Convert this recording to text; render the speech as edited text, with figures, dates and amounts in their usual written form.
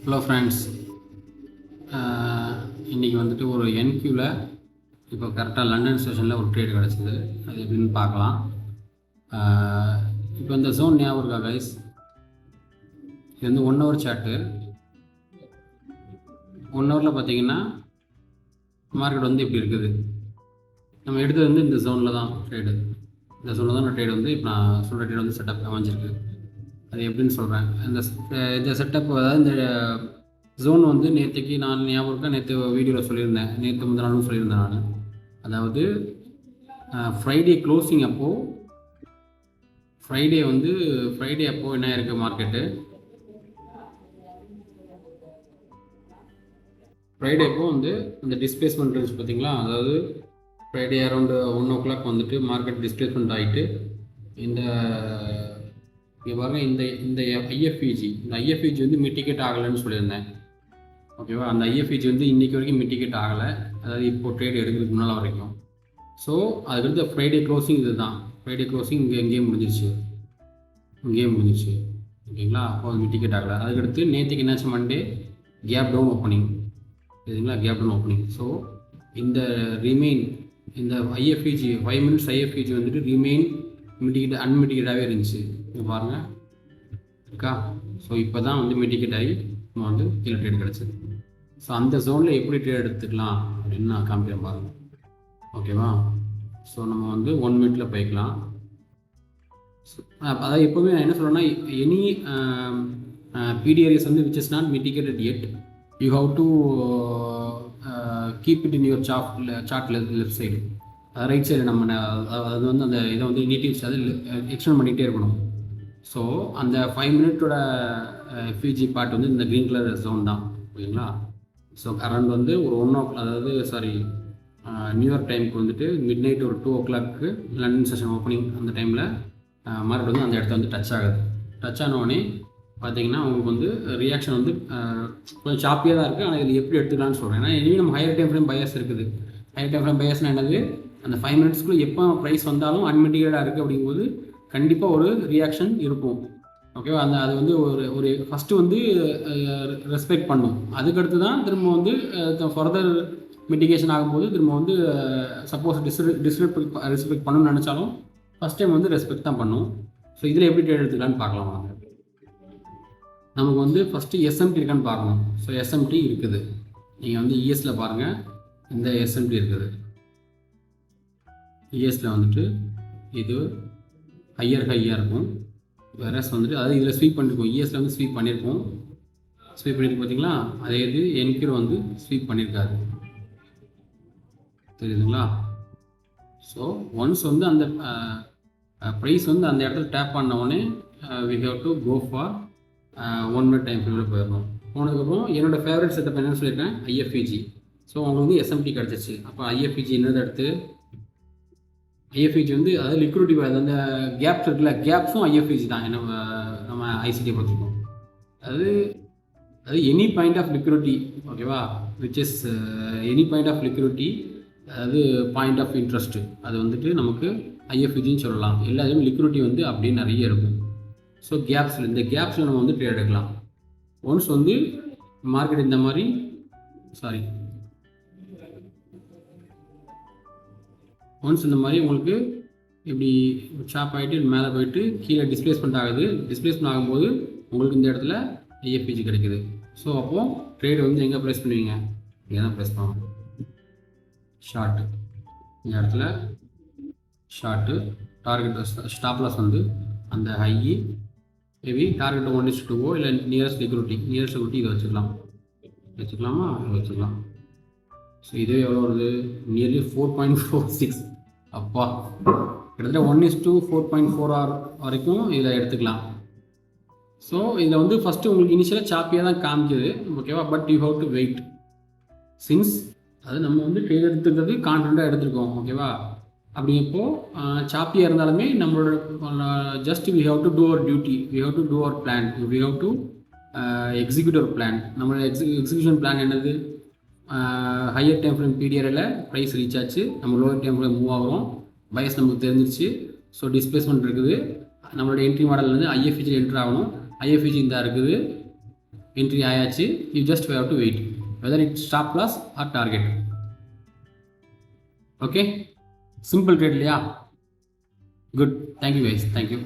Hello friends, இன்றைக்கி வந்துட்டு ஒரு என்கியூவில் இப்போ கரெக்டாக லண்டன் ஸ்டேஷனில் ஒரு ட்ரேட் கிடச்சிது. அது எப்படின்னு பார்க்கலாம். இப்போ இந்த ஜோன் ஞாபகம் இருக்கா கைஸ்? இது வந்து 1 ஹவர் சார்ட்டு. 1 ஹவரில் பார்த்தீங்கன்னா மார்க்கெட் வந்து இப்படி இருக்குது. நம்ம எடுத்தது வந்து இந்த ஜோனில் தான் ட்ரேடு. இந்த ஜோனில் தான் ட்ரேட் வந்து இப்போ நான் சொல்கிற ட்ரேட் வந்து செட்டப் அமைஞ்சிருக்கு. அது எப்படின்னு சொல்கிறேன். இந்த செட்டப், அதாவது இந்த ஜோன் வந்து நேற்றுக்கு நான் ஞாபகம் இருக்கா, நேற்று வீடியோவில் சொல்லியிருந்தேன், நேற்று முதல் நாளும் சொல்லியிருந்தேன் நான். அதாவது ஃப்ரைடே க்ளோசிங் அப்போது, ஃப்ரைடே அப்போது என்ன இருக்குது மார்க்கெட்டு, ஃப்ரைடே அப்போது வந்து இந்த டிஸ்பிளேஸ்மெண்ட் இருந்துச்சு பார்த்தீங்களா. அதாவது ஃப்ரைடே அரௌண்டு 1 o'clock வந்துட்டு மார்க்கெட் டிஸ்பிளேஸ்மெண்ட் ஆகிட்டு இந்த இங்கே பாருங்கள், இந்த ஐஎஃப்இஜி வந்து மிட்டிகேட் ஆகலைன்னு சொல்லியிருந்தேன். ஓகேவா? அந்த ஐஎஃப்இஜி வந்து இன்றைக்கி வரைக்கும் மிட்டிகேட் ஆகலை, அதாவது இப்போது ட்ரேட் எடுக்கிறதுக்கு முன்னால் வரைக்கும். ஸோ அதுக்கடுத்து ஃப்ரைடே க்ளோசிங் இது தான். ஃப்ரைடே க்ளோசிங் இங்கேயே முடிஞ்சிருச்சு. ஓகேங்களா? அப்போ மிட்டிகேட் ஆகலை. அதுக்கடுத்து நேற்றுக்கு என்னாச்சு, மண்டே கேப் டவுன் ஓப்பனிங். சரிங்களா? Cape Town opening. ஸோ இந்த ஐஎஃப்இஜி 5 minutes ஐஎஃப்இஜி வந்துட்டு ரிமெயின் அன்மிட்டிகேட்டாகவே இருந்துச்சு. இங்கே பாருங்கள் இருக்கா. ஸோ இப்போ தான் வந்து மிட்டிகேட் ஆகி நம்ம வந்து கீழே ட்ரேட் கிடச்சிது. ஸோ அந்த ஜோனில் எப்படி ட்ரேட் எடுத்துக்கலாம் அப்படின்னு நான் காமிக்கிறேன் பாருங்கள். ஓகேவா? ஸோ நம்ம வந்து 1 minute போய்க்கலாம். அதாவது எப்போவுமே நான் என்ன சொல்கிறேன்னா, எனி PDRS வந்து which is not mitigated yet, you have to keep it in your chart left side, right side. நம்ம அது வந்து அந்த இதை வந்து நீட்டிவ்ஸ் அது எக்ஸ்டெண்ட் பண்ணிகிட்டே இருக்கணும். ஸோ அந்த 5 minute ஃபிஜி பார்ட் வந்து இந்த க்ரீன் கலர் ஜோன் தான். ஓகேங்களா? ஸோ அரௌண்ட் வந்து ஒரு 1 o'clock, அதாவது நியூயார்க் டைமுக்கு வந்துட்டு மிட் நைட் ஒரு 2 o'clock லண்டன் செஷன் ஓப்பனிங். அந்த டைமில் மார்க்கெட் வந்து அந்த இடத்த வந்து டச் ஆகுது. டச் ஆனோடனே பார்த்தீங்கன்னா உங்களுக்கு வந்து ரியாக்ஷன் வந்து கொஞ்சம் சாப்பியாக தான் இருக்குது. ஆனால் இது எப்படி எடுத்துக்கலாம்னு சொல்கிறேன். ஏன்னா இனிமேல் நம்ம ஹையர் டைம் ஃப்ரேம் பையர்ஸ் இருக்குது. ஹையர் டைம் ஃப்ரேம் பையர்ஸ்னால் என்னது, அந்த 5 minutesக்குள்ளே எப்போ ப்ரைஸ் வந்தாலும் அன்மிட்டிகேட்டாக இருக்குது அப்படிங்கும்போது கண்டிப்பாக ஒரு ரியாக்ஷன் இருக்கும். ஓகேவா? அது வந்து ஒரு ஃபஸ்ட்டு வந்து ரெஸ்பெக்ட் பண்ணும். அதுக்கடுத்து தான் திரும்ப வந்து ஃபர்தர் மிட்டிகேஷன் ஆகும்போது திரும்ப வந்து சப்போஸ் ரெஸ்பெக்ட் பண்ணணும்னு நினச்சாலும் ஃபஸ்ட் டைம் வந்து ரெஸ்பெக்ட் தான் பண்ணும். ஸோ இதில் எப்படி ட்ரேட் எடுத்துக்கலான்னு பார்க்கலாம் வாங்க. நமக்கு வந்து ஃபஸ்ட்டு எஸ்எம்டி இருக்கான்னு பார்க்கணும். ஸோ எஸ்எம்டி இருக்குது. நீங்கள் வந்து இஎஸில் பாருங்கள், இந்த எஸ்எம்டி இருக்குது. இஎஸில் வந்துட்டு இது ஹையாக இருக்கும். வேறஸ் வந்துட்டு அதாவது இதில் ஸ்வீப் பண்ணியிருக்கோம். இஎஸில் வந்து ஸ்வீப் பண்ணியிருக்கோம் பார்த்தீங்களா. அதே இது என்கியூ வந்து ஸ்வீப் பண்ணியிருக்காரு. தெரியுதுங்களா? ஸோ ஒன்ஸ் வந்து அந்த ப்ரைஸ் வந்து அந்த இடத்துல டேப் பண்ணவுடனே we have to go for 1 minute time ஃப்ரேமில் போயிடணும். போனதுக்கப்புறம் என்னோடய ஃபேவரட் செட்டப் என்னன்னு சொல்லியிருக்கேன், ஐஎஃப்இஜி. ஸோ அவங்களுக்கு வந்து எஸ்எம்டி கிடச்சிச்சு. அப்போ ஐஎஃப்இஜி என்னது அடுத்து, ஐஎஃப்இஜி வந்து அதாவது லிக்விடிட்டி, அந்த கேப்ஸ் இருக்குல்ல, கேப்ஸும் ஐஎஃப்இஜி தான். நம்ம ஐசிடியை பார்த்துருக்கோம். அது எனி பாயிண்ட் ஆஃப் லிக்விடிட்டி. ஓகேவா? Which is any point of liquidity, அதாவது பாயிண்ட் ஆஃப் இன்ட்ரெஸ்ட்டு. அது வந்துட்டு நமக்கு ஐஎஃப்இஜின்னு சொல்லலாம். எல்லாத்துலேயும் லிக்விடிட்டி வந்து அப்படியே நிறைய இருக்கும். ஸோ இந்த கேப்ஸில் நம்ம வந்து ட்ரேட் எடுக்கலாம். ஒன்ஸ் வந்து மார்க்கெட் இந்த மாதிரி ஒன்ஸ் இந்த மாதிரி உங்களுக்கு இப்படி ஷாப் ஆகிட்டு மேலே போயிட்டு கீழே டிஸ்பிளேஸ்மெண்ட் ஆகுது. டிஸ்பிளேஸ்மெண்ட் ஆகும்போது உங்களுக்கு இந்த இடத்துல ஐஎஃப்இஜி கிடைக்குது. ஸோ அப்போது ட்ரேட் வந்து எங்கே ப்ளேஸ் பண்ணுவீங்க, இங்கே தான் ப்ளேஸ் பண்ணுவோம். ஷார்ட்டு இந்த இடத்துல ஷார்ட்டு, டார்கெட் ஸ்டாப் லாஸ் வந்து அந்த ஹையி, மேபி டார்கெட் 1:2 இல்லை நியரஸ்ட் லிக்விடிட்டி இதை வச்சுக்கலாமா, வச்சுக்கலாம். ஸோ இதுவே எவ்வளோ வருது, நியர்லி 4.46. அப்பா, கிட்டத்தட்ட 1:4.4 வரைக்கும் இதில் எடுத்துக்கலாம். ஸோ இதில் வந்து ஃபஸ்ட்டு உங்களுக்கு இனிஷியலாக சாப்பியாக தான் காமிக்குது. ஓகேவா? But you have to wait. Since அது நம்ம வந்து ட்ரேட் எடுத்துக்கிறது கான்ஃபிடண்ட்டாக எடுத்துருக்கோம். ஓகேவா? அப்படிங்கப்போ சாப்பியாக இருந்தாலுமே நம்மளோட just we have to do our duty, we have to do our plan, we have to execute our plan. நம்மளோட எக்ஸிக்யூஷன் பிளான் என்னது, ஹையர் டைம் ஃப்ரேம் PDRயில் ப்ரைஸ் ரீச் ஆச்சு, நம்ம லோவர் டைம் ஃப்ரேம் மூவ் ஆகிறோம், பைஸ் நமக்கு தெரிஞ்சிருச்சு. ஸோ டிஸ்பிளேஸ்மெண்ட் இருக்குது. நம்மளோட என்ட்ரி மாடல் வந்து ஐஎஃப்இஜி என்ட்ரு ஆகணும். ஐஎஃப்இஜி இந்த இருக்குது. என்ட்ரி ஆயாச்சு. You just have to wait whether it stop loss or target. Okay, simple trade இல்லையா? Good, thank you guys, thank you.